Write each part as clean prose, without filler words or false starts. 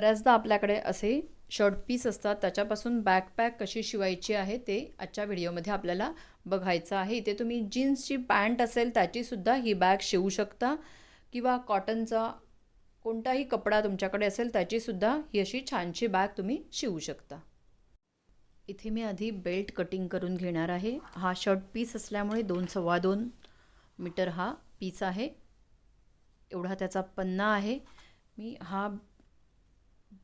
बऱ्याचदा आपल्याकडे असे शर्ट पीस असतात, त्याच्यापासून बॅकपॅक कशी शिवायची आहे ते आजच्या व्हिडिओमध्ये आपल्याला बघायचं आहे. इथे तुम्ही जीन्सची पॅन्ट असेल त्याचीसुद्धा ही बॅग शिवू शकता किंवा कॉटनचा कोणताही कपडा तुमच्याकडे असेल त्याचीसुद्धा ही अशी छानशी बॅग तुम्ही शिवू शकता. इथे मी आधी बेल्ट कटिंग करून घेणार आहे. हा शर्ट पीस असल्यामुळे 2-2.25 मीटर हा पीस आहे. एवढा त्याचा पन्ना आहे. मी हा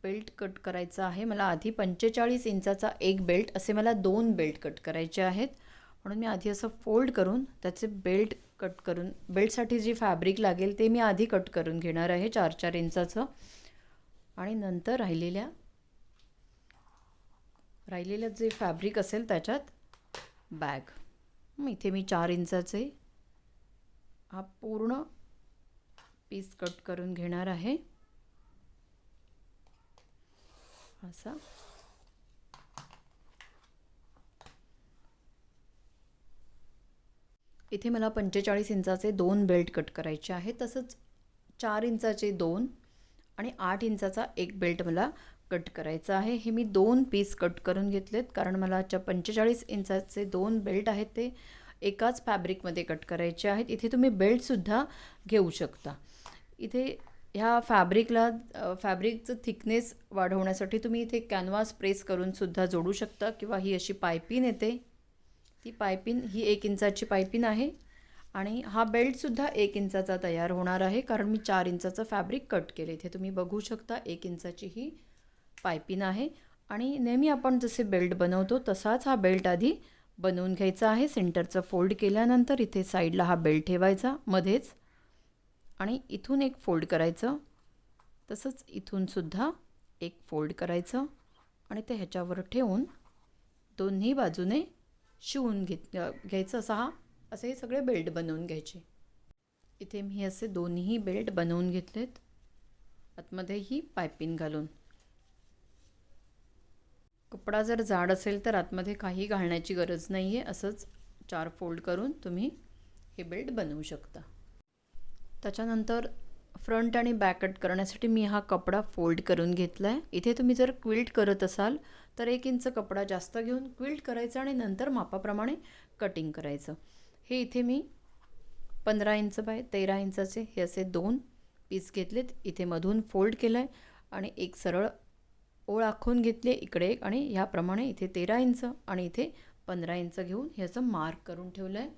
बेल्ट कट करायचा आहे. मला आधी 45 इंचाचा एक बेल्ट, असे मला 2 बेल्ट कट करायचे आहेत. म्हणून मी आधी असं फोल्ड करून त्याचे बेल्ट कट करून, बेल्टसाठी जी फॅब्रिक लागेल ते मी आधी कट करून घेणार आहे 4-4 इंचाचं. आणि नंतर राहिलेल्या जे फॅब्रिक असेल त्याच्यात बॅग, इथे मी 4 इंचाचे हा पूर्ण पीस कट करून घेणार आहे. असा इथे मला 45 इंचाचे 2 बेल्ट कट करायचे आहेत. तसंच 4 इंचाचे 2 आणि 8 इंचाचा एक बेल्ट मला कट करायचा आहे. हे मी 2 पीस कट करून घेतलेत कारण मला 45 इंचाचे 2 बेल्ट आहेत ते एकाच फॅब्रिकमध्ये कट करायचे आहेत. इथे तुम्ही बेल्टसुद्धा घेऊ शकता. इथे ह्या फॅब्रिकचं थिकनेस वाढवण्यासाठी तुम्ही इथे कॅनव्हास प्रेस करून सुद्धा जोडू शकता किंवा ही अशी पायपिन येते, ती पायपिन ही 1 इंचाची पायपिन आहे. आणि हा बेल्टसुद्धा 1 इंचाचा तयार होणार आहे कारण मी 4 इंचाचं फॅब्रिक कट केले. इथे तुम्ही बघू शकता 1 इंचाची ही पायपिन आहे. आणि नेहमी आपण जसे बेल्ट बनवतो तसाच हा बेल्ट आधी बनवून घ्यायचा आहे. सेंटरचं फोल्ड केल्यानंतर इथे साईडला हा बेल्ट ठेवायचा मध्येच आणि इथून एक फोल्ड करायचं, तसंच इथूनसुद्धा एक फोल्ड करायचं आणि ते ह्याच्यावर ठेवून दोन्ही बाजूने शिवून घ्यायचं. असे सगळे बेल्ट बनवून घ्यायचे. इथे मी असे दोन्ही बेल्ट बनवून घेतलेत, आतमध्ये ही पायपिन घालून. कपडा जर जाड असेल तर आतमध्ये काही घालण्याची गरज नाही आहे. असंच 4 फोल्ड करून तुम्ही हे बेल्ट बनवू शकता. त्याच्यानंतर फ्रंट आणि बॅक कट करण्यासाठी मी हा कपडा फोल्ड करून घेतला आहे. इथे तुम्ही जर क्विल्ट करत असाल तर 1 इंच कपडा जास्त घेऊन क्विल्ट करायचं आणि नंतर मापाप्रमाणे कटिंग करायचं. हे इथे मी 15 इंच बाय 13 इंचाचे हे असे 2 पीस घेतलेत. इथे मधून फोल्ड केलं आहे आणि एक सरळ ओळ आखून घेतली इकडे एक, आणि ह्याप्रमाणे इथे 13 इंच आणि इथे 15 इंच घेऊन हे असं मार्क करून ठेवलं आहे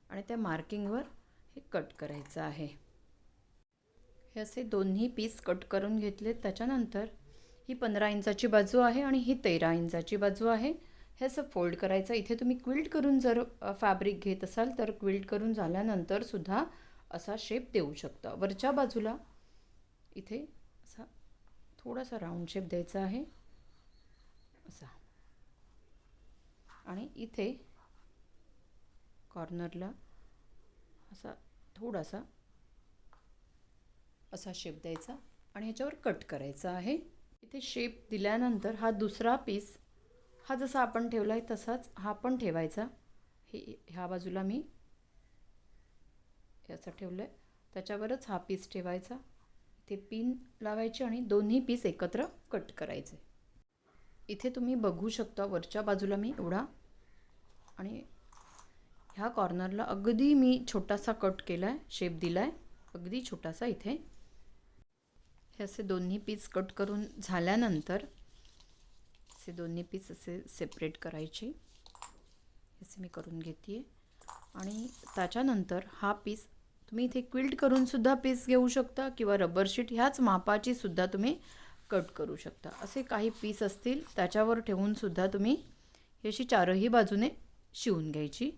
आणि त्या मार्किंगवर हे कट करायचं आहे. हे असे दोन्ही पीस कट करून घेतलेत. त्याच्यानंतर ही 15 इंचाची बाजू आहे आणि ही 13 इंचाची बाजू आहे. हे असं फोल्ड करायचं. इथे तुम्ही क्विल्ट करून जर फॅब्रिक घेत असाल तर क्विल्ट करून झाल्यानंतर सुद्धा असा शेप देऊ शकता. वरच्या बाजूला इथे असा थोडासा राऊंड शेप द्यायचा आहे असा, आणि इथे कॉर्नरला असा थोडासा असा शेप द्यायचा आणि ह्याच्यावर कट करायचा आहे. इथे शेप दिल्यानंतर हा दुसरा पीस हा जसा आपण ठेवला आहे तसाच हा पण ठेवायचा. ह्या बाजूला मी याचं ठेवलं आहे, त्याच्यावरच हा पीस ठेवायचा. इथे पिन लावायची आणि दोन्ही पीस एकत्र कट करायचे. इथे तुम्ही बघू शकता वरच्या बाजूला मी एवढा आणि ह्या कॉर्नरला अगदी मी छोटासा कट केला आहे, शेप दिला आहे अगदी छोटासा. इथे हे असे दोन्ही पीस कट करून झाल्यानंतर असे दोन्ही पीस असे सेपरेट करायचे. असे मी करून घेते आहे. आणि त्याच्यानंतर हा पीस तुम्ही इथे क्विल्ट करून सुद्धा पीस घेऊ शकता किंवा रबर शीट ह्याच मापाची सुद्धा तुम्ही कट करू शकता. असे काही पीस असतील त्याच्यावर ठेवून सुद्धा तुम्ही ही अशी चारही बाजूने शिवून घ्यायची.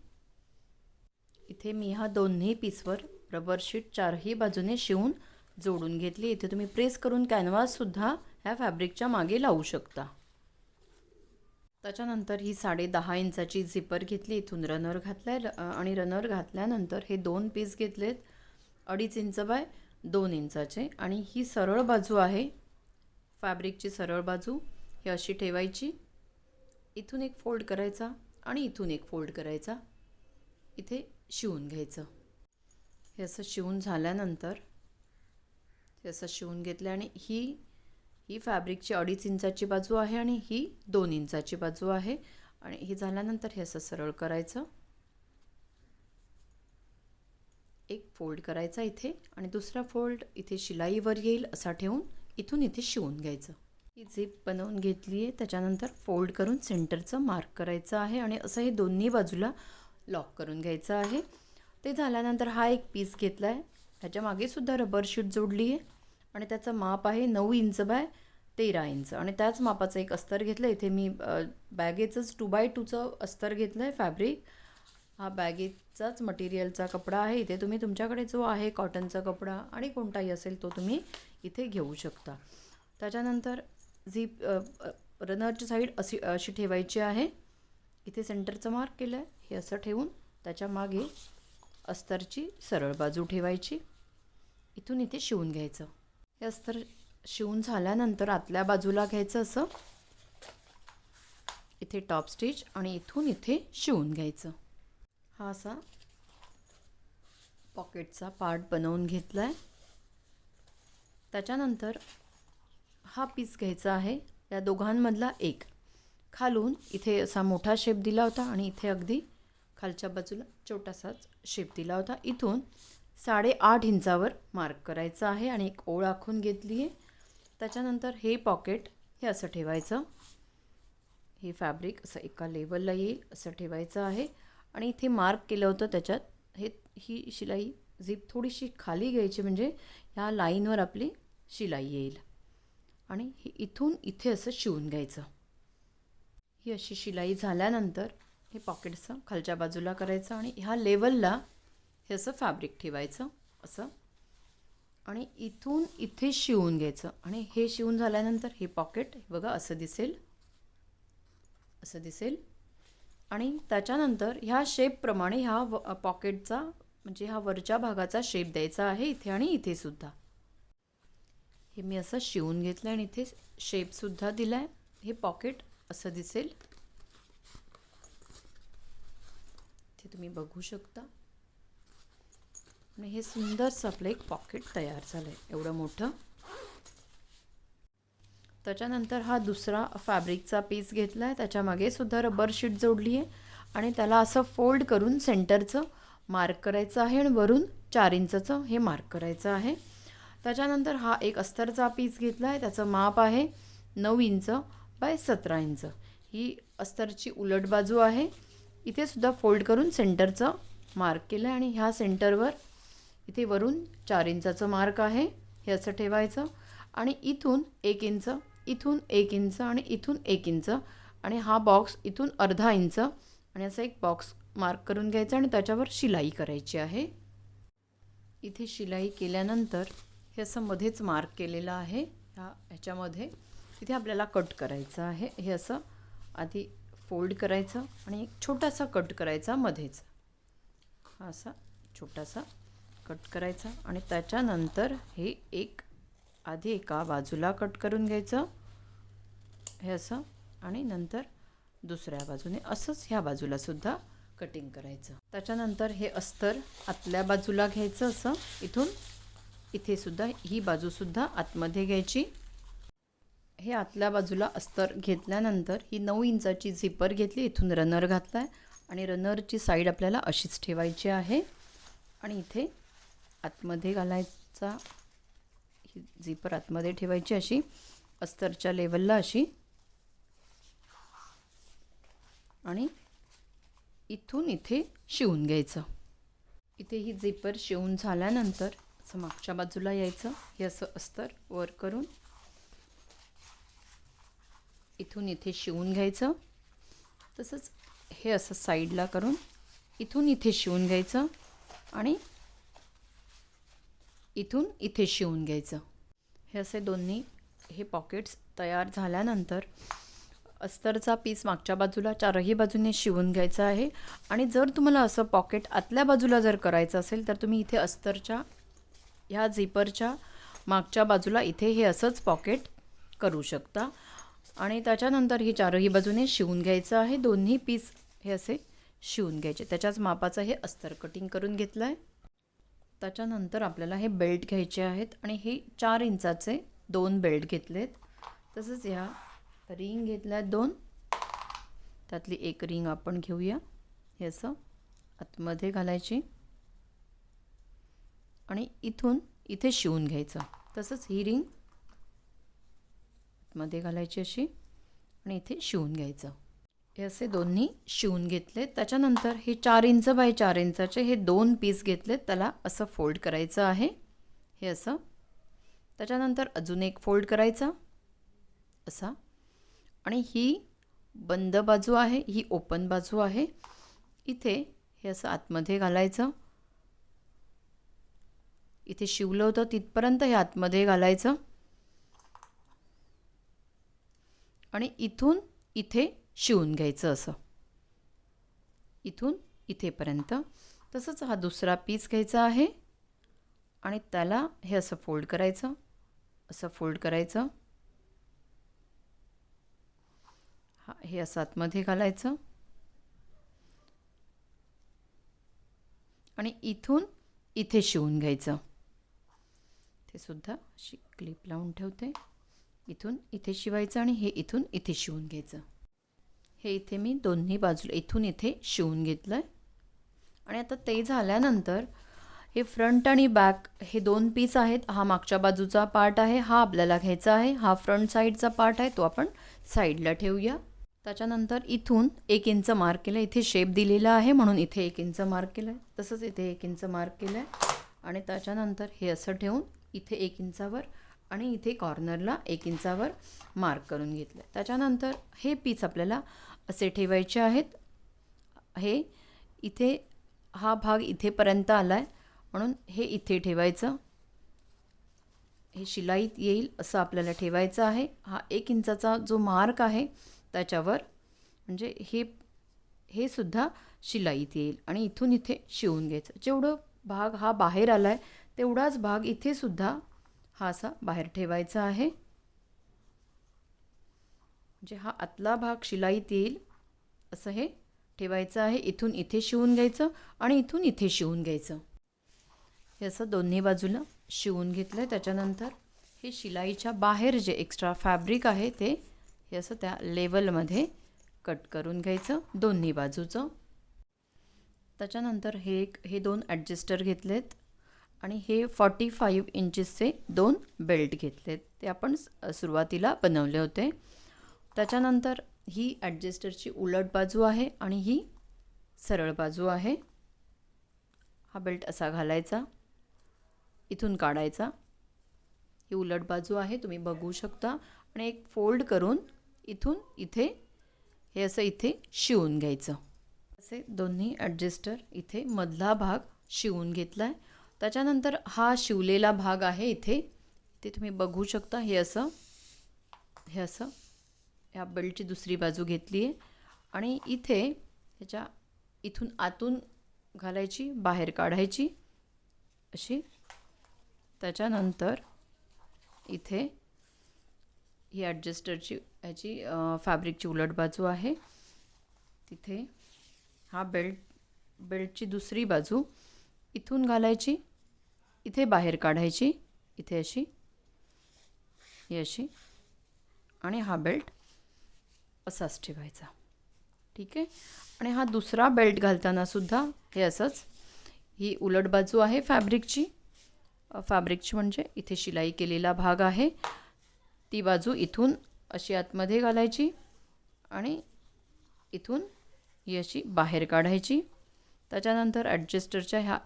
इथे मी हा दोन्ही पीसवर रबर शीट चारही बाजूने शिवून जोडून घेतली. इथे तुम्ही प्रेस करून कॅनव्हाससुद्धा ह्या फॅब्रिकच्या मागे लावू शकता. त्याच्यानंतर ही 10.5 इंचाची झिपर घेतली, इथून रनर घातला आणि रनर घातल्यानंतर हे 2 पीस घेतलेत 2.5 इंच बाय 2 इंचाचे. आणि ही सरळ बाजू आहे फॅब्रिकची, सरळ बाजू ही अशी ठेवायची. इथून एक फोल्ड करायचा आणि इथून एक फोल्ड करायचा, इथे शिवून घ्यायचं. हे असं शिवून झाल्यानंतर हे असं शिवून घेतलं आणि ही ही फॅब्रिकची 2.5 इंचाची बाजू आहे आणि ही 2 इंचाची बाजू आहे. आणि हे झाल्यानंतर हे असं सरळ करायचं, एक फोल्ड करायचा इथे आणि दुसरा फोल्ड इथे शिलाईवर येईल असा ठेवून इथून इथे शिवून घ्यायचं. ही झिप बनवून घेतली आहे. त्याच्यानंतर फोल्ड करून सेंटरचं मार्क करायचं आहे आणि असं हे दोन्ही बाजूला लॉक करून घ्यायचं आहे. ते झाल्यानंतर हा एक पीस घेतला आहे, ह्याच्या मागे सुद्धा रबर शीट जोडली आहे आणि त्याचं माप आहे 9 इंच बाय 13 इंच आणि त्याच मापाचं एक अस्तर घेतलं. इथे मी बॅगेचंच 2x2चं अस्तर घेतलं आहे फॅब्रिक. हा बॅगेचाच मटेरियलचा कपडा आहे. इथे तुम्ही तुमच्याकडे जो आहे कॉटनचा कपडा आणि कोणताही असेल तो तुम्ही इथे घेऊ शकता. त्याच्यानंतर झिप रनरची साईड अशी ठेवायची आहे. इथे सेंटरचं मार्क केलं आहे, हे असं ठेवून त्याच्या मागे अस्तरची सरळ बाजू ठेवायची, इथून इथे शिवून घ्यायचं. हे अस्तर शिवून झाल्यानंतर आतल्या बाजूला घ्यायचं असं इथे टॉप स्टिच आणि इथून इथे शिवून घ्यायचं. हा असा पॉकेटचा पार्ट बनवून घेतला आहे. त्याच्यानंतर हा पीस घ्यायचा आहे, या दोघांमधला एक. खालून इथे असा मोठा शेप दिला होता आणि इथे अगदी खालच्या बाजूला छोटासाच शेप दिला होता. इथून 8.5 इंचावर मार्क करायचं आहे आणि एक ओळ आखून घेतली आहे. त्याच्यानंतर हे पॉकेट हे असं ठेवायचं, हे फॅब्रिक असं एका लेवलला येईल असं ठेवायचं आहे आणि इथे मार्क केलं होतं त्याच्यात ही शिलाई झिप थोडीशी खाली घ्यायची म्हणजे ह्या लाईनवर आपली शिलाई येईल आणि हे इथून इथे असं शिवून घ्यायचं. ही अशी शिलाई झाल्यानंतर हे पॉकेट असं खालच्या बाजूला करायचं आणि ह्या लेवलला हे असं फॅब्रिक ठेवायचं असं आणि इथून इथे शिवून घ्यायचं आणि हे शिवून झाल्यानंतर हे पॉकेट बघा असं दिसेल, असं दिसेल. आणि त्याच्यानंतर ह्या शेपप्रमाणे ह्या पॉकेटचा म्हणजे ह्या वरच्या भागाचा शेप द्यायचा आहे इथे आणि इथे सुद्धा. हे मी असं शिवून घेतलं आणि इथे शेपसुद्धा दिला आहे. हे पॉकेट असं दिसेल, ते तुम्ही बघू शकता. आणि हे सुंदरसं आपलं एक पॉकेट तयार झालं आहे एवढं मोठं. त्याच्यानंतर हा दुसरा फॅब्रिकचा पीस घेतला आहे, त्याच्यामागे सुद्धा रबर शीट जोडली आहे आणि त्याला असं फोल्ड करून सेंटरचं मार्क करायचं आहे आणि वरून 4 इंचचं हे मार्क करायचं आहे. त्याच्यानंतर हा एक अस्तरचा पीस घेतला आहे, त्याचं माप आहे 9 इंच बाय 17 इंच. ही अस्तरची उलट बाजू आहे. इथे सुद्धा फोल्ड करून सेंटरचं मार्क केलं आहे आणि ह्या सेंटरवर इथे वरून 4 इंचाचं मार्क आहे, हे असं ठेवायचं आणि इथून 1 इंच, इथून 1 इंच आणि इथून 1 इंच आणि हा बॉक्स इथून अर्धा इंच आणि असं एक बॉक्स मार्क करून घ्यायचा आणि त्याच्यावर शिलाई करायची आहे. इथे शिलाई केल्यानंतर हे असं मध्येच मार्क केलेलं आहे, ह्याच्यामध्ये इथे आपल्याला कट करायचं आहे. हे असं आधी फोल्ड करायचं आणि एक छोटासा कट करायचा मध्येच, हा असा छोटासा कट करायचा आणि त्याच्यानंतर हे एक आधी एका बाजूला कट करून घ्यायचं हे असं आणि नंतर दुसऱ्या बाजूने असंच ह्या बाजूला सुद्धा कटिंग करायचं. त्याच्यानंतर हे अस्तर आतल्या बाजूला घ्यायचं असं इथून इथे सुद्धा ही बाजूसुद्धा आतमध्ये घ्यायची. हे आतल्या बाजूला अस्तर घेतल्यानंतर ही 9 इंचाची झिपर घेतली, इथून रनर घातला आहे आणि रनरची साईड आपल्याला अशीच ठेवायची आहे आणि इथे आतमध्ये घालायचा, ही झिपर आतमध्ये ठेवायची अशी अस्तरच्या लेवलला अशी आणि इथून इथे शिवून घ्यायचं. इथे ही झिपर शिवून झाल्यानंतर असं मागच्या बाजूला यायचं, हे असं अस्तर वर करून इथून इथे शिवून घ्यायचं. तसंच हे असं साईडला करून इथून इथे शिवून घ्यायचं आणि इथून इथे शिवून घ्यायचं. हे असे दोन्ही हे पॉकेट्स तयार झाल्यानंतर अस्तरचा पीस मागच्या बाजूला 4ही बाजूने शिवून घ्यायचा आहे आणि जर तुम्हाला असं पॉकेट आतल्या बाजूला जर करायचं असेल तर तुम्ही इथे अस्तरच्या ह्या झिपरच्या मागच्या बाजूला इथे हे असंच पॉकेट करू शकता आणि त्याच्यानंतर ही 4ही बाजूने शिवून घ्यायचं आहे. दोन्ही पीस हे असे शिवून घ्यायचे, त्याच्याच मापाचं हे अस्तर कटिंग करून घेतलं आहे. त्याच्यानंतर आपल्याला हे बेल्ट घ्यायचे आहेत आणि हे 4 इंचाचे 2 बेल्ट घेतलेत. तसंच ह्या रिंग घेतल्या 2, त्यातली एक रिंग आपण घेऊया. हे असं आतमध्ये घालायची आणि इथून इथे शिवून घ्यायचं. तसंच ही रिंग आतमध्ये घालायची अशी आणि इथे शिवून घ्यायचं. हे असे दोन्ही शिवून घेतले. त्याच्यानंतर हे 4 इंच बाय 4 इंचाचे हे 2 पीस घेतले, त्याला असं फोल्ड करायचं आहे. हे असं. त्याच्यानंतर अजून एक फोल्ड करायचा असा आणि ही बंद बाजू आहे, ही ओपन बाजू आहे. इथे हे असं आतमध्ये घालायचं. इथे शिवलं होतं तिथपर्यंत हे आतमध्ये घालायचं आणि इथून इथे शिवून घ्यायचं असं, इथून इथेपर्यंत. तसंच हा दुसरा पीस घ्यायचा आहे आणि त्याला हे असं फोल्ड करायचं, असं फोल्ड करायचं. हे असं आतमध्ये घालायचं आणि इथून इथे शिवून घ्यायचं. ते सुद्धा अशी क्लिप लावून ठेवते. इथून इथे शिवायचं आणि हे इथून इथे शिवून घ्यायचं. हे इथे मी दोन्ही बाजूला इथून इथे शिवून घेतलं आहे. आणि आता ते झाल्यानंतर हे फ्रंट आणि बॅक हे 2 पीस आहेत. हा मागच्या बाजूचा पार्ट आहे, हा आपल्याला घ्यायचा आहे. हा फ्रंट साईडचा पार्ट आहे, तो आपण साईडला ठेवूया. त्याच्यानंतर इथून 1 इंच मार्क केलं. इथे शेप दिलेला आहे म्हणून इथे 1 इंच मार्क केलं आहे. तसंच इथे 1 इंच मार्क केलं आहे आणि त्याच्यानंतर हे असं ठेवून इथे 1 इंचावर आणि इथे कॉर्नरला 1 इंचावर मार्क करून घेतलं. त्याच्यानंतर हे पीस आपल्याला असे ठेवायचे आहेत. हे इथे हा भाग इथेपर्यंत आला आहे म्हणून हे इथे ठेवायचं. हे शिलाईत येईल असं आपल्याला ठेवायचं आहे. हा 1 इंचाचा जो मार्क आहे त्याच्यावर, म्हणजे हे सुद्धा शिलाईत येईल आणि इथून इथे शिवून घ्यायचं. जेवढं भाग हा बाहेर आला आहे तेवढाच भाग इथे सुद्धा हा असा बाहेर ठेवायचा आहे. म्हणजे हा आतला भाग शिलाईत येईल असं हे ठेवायचं आहे. इथून इथे शिवून घ्यायचं आणि इथून इथे शिवून घ्यायचं. हे असं दोन्ही बाजूला शिवून घेतलं आहे. त्याच्यानंतर हे शिलाईच्या बाहेर जे एक्स्ट्रा फॅब्रिक आहे ते हे असं त्या लेवलमध्ये कट करून घ्यायचं दोन्ही बाजूचं. त्याच्यानंतर हे 2 ॲडजस्टर घेतलेत आणि हे 45 इंचेसचे 2 बेल्ट घेतलेत. ते आपण सुरुवातीला बनवले होते. त्याच्यानंतर ही ॲडजस्टरची उलट बाजू आहे आणि ही सरळ बाजू आहे. हा बेल्ट असा घालायचा, इथून काढायचा. ही उलट बाजू आहे, तुम्ही बघू शकता. आणि एक फोल्ड करून इथून इथे हे असं इथे शिवून घ्यायचं. असे दोन्ही ॲडजस्टर इथे मधला भाग शिवून घेतला आहे. त्याच्यानंतर हा शिवलेला भाग आहे इथे, ते तुम्ही बघू शकता. हे असं ह्या बेल्टची दुसरी बाजू घेतली आहे आणि इथे ह्याच्या इथून आतून घालायची, बाहेर काढायची अशी. त्याच्यानंतर इथे ही ॲडजस्टरची ह्याची फॅब्रिकची उलट बाजू आहे. तिथे हा बेल्टची दुसरी बाजू इथून घालायची, इथे बाहेर काढायची, इथे अशी, ही अशी आणि हा बेल्ट असाच ठेवायचा. ठीक आहे. आणि हा दुसरा बेल्ट घालताना सुद्धा हे असंच. ही उलट बाजू आहे फॅब्रिकची म्हणजे इथे शिलाई केलेला भाग आहे. ती बाजू इथून अशी आतमध्ये घालायची आणि इथून ही अशी बाहेर काढायची. त्याच्यानंतर ॲडजस्टरच्या ह्या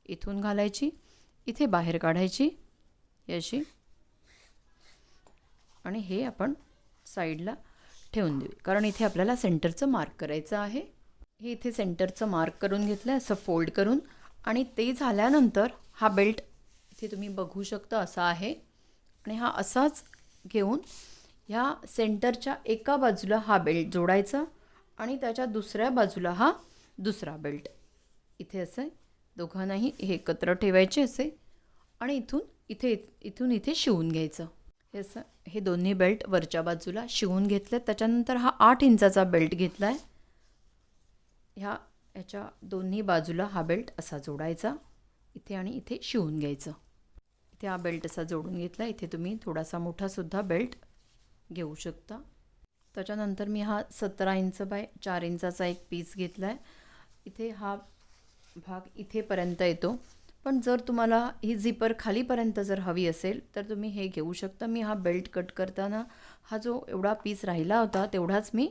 इथून घालायची, इथे बाहेर काढायची, ही अशी आणि हे आपण साईडला ठेवून देऊ, कारण इथे आपल्याला सेंटरचं मार्क करायचं आहे. हे इथे सेंटरचं मार्क करून घेतलं आहे असं फोल्ड करून. आणि ते झाल्यानंतर हा बेल्ट इथे तुम्ही बघू शकता असा आहे आणि हा असाच घेऊन ह्या सेंटरच्या एका बाजूला हा बेल्ट जोडायचा आणि त्याच्या दुसऱ्या बाजूला हा दुसरा बेल्ट इथे असे दोघांनाही हे एकत्र ठेवायचे असे आणि इथून इथे शिवून घ्यायचं. हे असं हे दोन्ही बेल्ट वरच्या बाजूला शिवून घेतले. त्याच्यानंतर हा 8 इंचाचा बेल्ट घेतला आहे. ह्याच्या दोन्ही बाजूला हा बेल्ट असा जोडायचा इथे आणि इथे शिवून घ्यायचं. इथे हा बेल्ट असा जोडून घेतला. इथे तुम्ही थोडासा मोठासुद्धा बेल्ट घेऊ शकता. त्याच्यानंतर मी हा 17 इंच बाय 4 इंचाचा एक पीस घेतला आहे. इथे हा भाग इथेपर्यंत येतो, पण जर तुम्हाला ही झिपर खालीपर्यंत जर हवी असेल तर तुम्ही हे घेऊ शकता. मी हा बेल्ट कट करताना हा जो एवढा पीस राहिला होता तेवढाच मी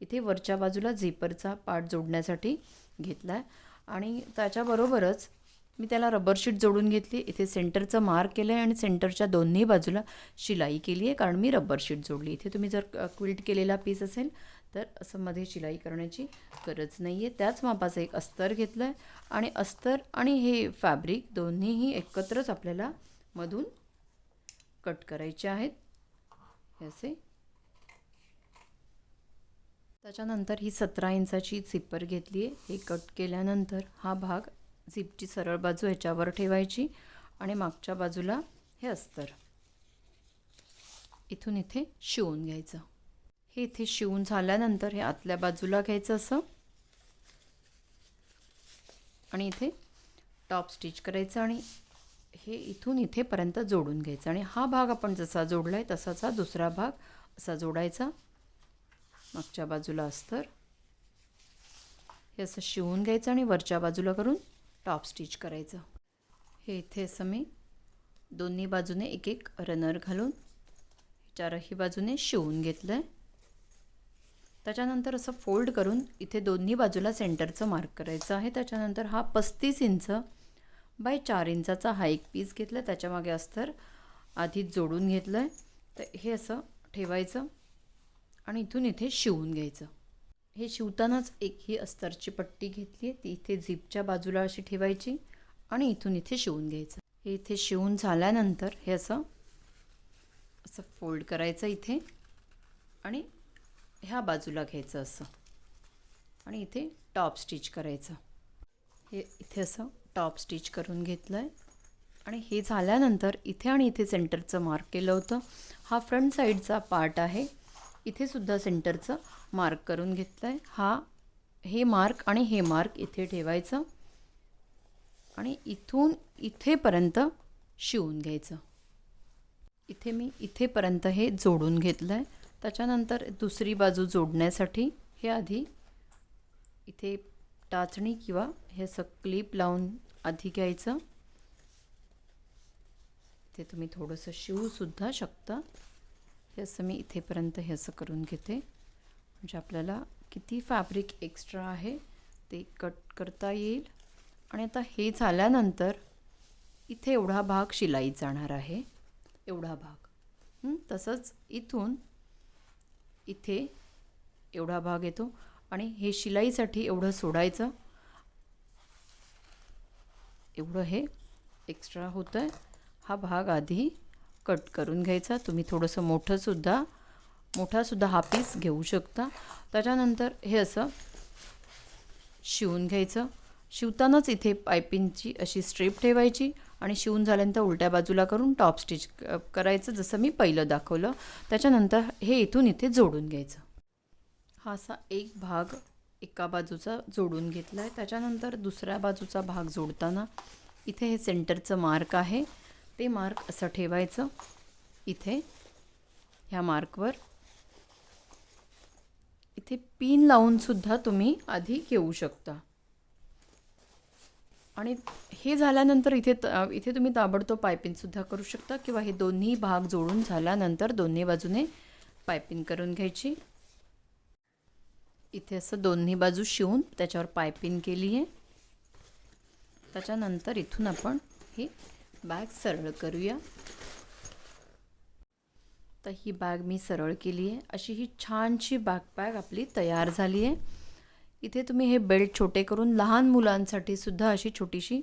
इथे वरच्या बाजूला झिपरचा पार्ट जोडण्यासाठी घेतला आहे. आणि त्याच्याबरोबरच मी त्याला रबर शीट जोडून घेतली. इथे सेंटरचं मार्क केलं आहे आणि सेंटरच्या दोन्ही बाजूला शिलाई केली आहे, कारण मी रबर शीट जोडली. इथे तुम्ही जर क्विल्ट केलेला पीस असेल तर असं मध्ये शिलाई करण्याची गरज नाही आहे. त्याच मापाचं एक अस्तर घेतलं आहे आणि अस्तर आणि हे फॅब्रिक दोन्हीही एकत्रच आपल्याला मधून कट करायचे आहेत असे. त्याच्यानंतर ही 17 इंचाची झिपर घेतली आहे. हे कट केल्यानंतर हा भाग झिपची सरळ बाजू ह्याच्यावर ठेवायची आणि मागच्या बाजूला हे अस्तर इथून इथे शिवून घ्यायचं. हे इथे शिवून झाल्यानंतर हे आतल्या बाजूला घ्यायचं असं आणि इथे टॉप स्टिच करायचं आणि हे इथून इथेपर्यंत जोडून घ्यायचं. आणि हा भाग आपण जसा जोडला आहे तसाच हा दुसरा भाग असा जोडायचा. मागच्या बाजूला अस्तर हे असं शिवून घ्यायचं आणि वरच्या बाजूला करून टॉप स्टिच करायचं. हे इथे असं मी दोन्ही बाजूने एक एक रनर घालून चारही बाजूने शिवून घेतलं आहे. त्याच्यानंतर असं फोल्ड करून इथे दोन्ही बाजूला सेंटरचं मार्क करायचं आहे. त्याच्यानंतर हा 35 इंच बाय 4 इंचाचा हा एक पीस घेतला. त्याच्यामागे अस्तर आधीच जोडून घेतलं आहे. तर हे असं ठेवायचं आणि इथून इथे शिवून घ्यायचं. हे शिवतानाच एक ही अस्तरची पट्टी घेतली आहे, ती इथे झिपच्या बाजूला अशी ठेवायची आणि इथून इथे शिवून घ्यायचं. हे इथे शिवून झाल्यानंतर हे असं असं फोल्ड करायचं इथे आणि ह्या बाजूला घ्यायचं असं आणि इथे टॉप स्टिच करायचं. हे इथे असं टॉप स्टिच करून घेतलं आहे. आणि हे झाल्यानंतर इथे आणि इथे सेंटरचं मार्क केलं होतं. हा फ्रंट साईडचा पार्ट आहे, इथे सुद्धा सेंटरचं मार्क करून घेतलं आहे. हे मार्क आणि हे मार्क इथे ठेवायचं आणि इथून इथेपर्यंत शिवून घ्यायचं. इथे मी इथेपर्यंत हे जोडून घेतलं आहे. त्याच्यानंतर दुसरी बाजू जोडण्यासाठी हे आधी इथे टाचणी किंवा हे असं क्लिप लावून आधी घ्यायचं. इथे तुम्ही थोडंसं शिवूसुद्धा शकता. हे असं मी इथेपर्यंत हे असं करून घेते, म्हणजे आपल्याला किती फॅब्रिक एक्स्ट्रा आहे ते कट करता येईल. आणि आता हे झाल्यानंतर इथे एवढा भाग शिलाई जाणार आहे, एवढा भाग. तसंच इथून इथे एवढा भाग येतो आणि हे शिलाईसाठी एवढं सोडायचं. एवढं हे एक्स्ट्रा होतं आहे. हा भाग आधी कट करून घ्यायचा. तुम्ही थोडंसं मोठासुद्धा हा पीस घेऊ शकता. त्याच्यानंतर हे असं शिवून घ्यायचं. शिवतानाच इथे पायपिंगची अशी स्ट्रीप ठेवायची आणि शिवून झाल्यानंतर उलट्या बाजूला करून टॉप स्टिच करायचं, जसं मी पहिलं दाखवलं. त्याच्यानंतर हे इथून इथे जोडून घ्यायचं. हा असा एक भाग एका बाजूचा जोडून घेतला आहे. त्याच्यानंतर दुसऱ्या बाजूचा भाग जोडताना इथे हे सेंटरचं मार्क आहे, ते मार्क असं ठेवायचं. इथे ह्या मार्कवर इथे पिन लावूनसुद्धा तुम्ही आधी घेऊ शकता. आणि हे झाल्यानंतर इथे तुम्ही ताबडतोब पायपिंगसुद्धा करू शकता किंवा हे दोन्ही भाग जोडून झाल्यानंतर दोन्ही बाजूने पायपिंग करून घ्यायची. इथे असं दोन्ही बाजू शिवून त्याच्यावर पायपिंग केली आहे. त्याच्यानंतर इथून आपण ही बॅग सरळ करूया. तर ही बॅग मी सरळ केली आहे. अशी ही छानशी बॅग आपली तयार झाली आहे. इथे तुम्ही हे बेल्ट छोटे करून लहान मुलांसाठी सुद्धा अशी छोटीशी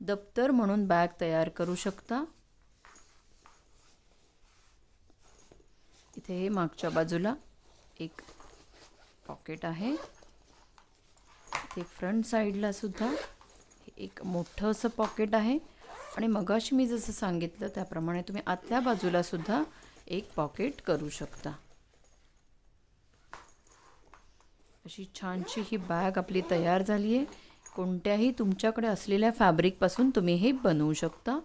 दप्तर म्हणून बॅग तयार करू शकता. इथे हे मागच्या बाजूला एक पॉकेट आहे. इथे फ्रंट साईडला सुद्धा एक मोठं असं पॉकेट आहे. आणि मगाशी मी जसं सांगितलं त्याप्रमाणे तुम्ही आतल्या बाजूला सुद्धा एक पॉकेट करू शकता. अशी छानशी ही बॅग आपली तयार झाली आहे. कोणत्याही तुमच्याकडे असलेल्या फॅब्रिकपासून तुम्ही हे बनवू शकता.